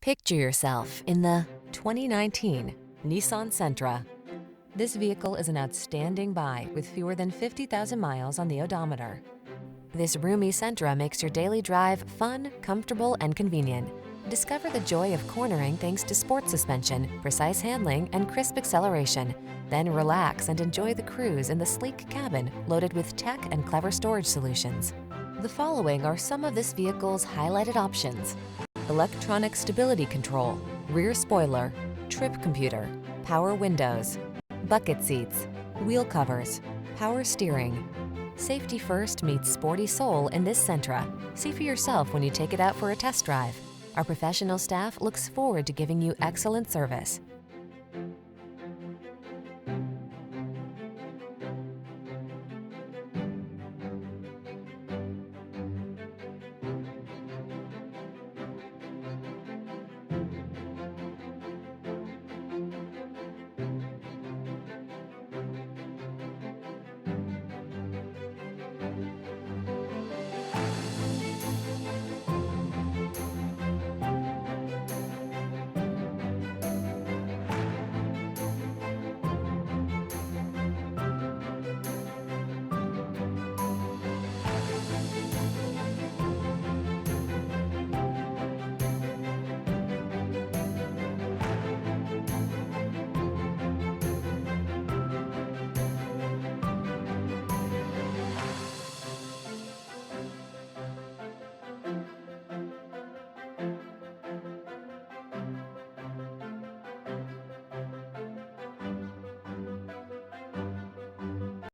Picture yourself in the 2019 Nissan Sentra. This vehicle is an outstanding buy with fewer than 50,000 miles on the odometer. This roomy Sentra makes your daily drive fun, comfortable, and convenient. Discover the joy of cornering thanks to sport suspension, precise handling, and crisp acceleration. Then relax and enjoy the cruise in the sleek cabin loaded with tech and clever storage solutions. The following are some of this vehicle's highlighted options: electronic stability control, rear spoiler, trip computer, power windows, bucket seats, wheel covers, power steering. Safety first meets sporty soul in this Sentra. See for yourself when you take it out for a test drive. Our professional staff looks forward to giving you excellent service.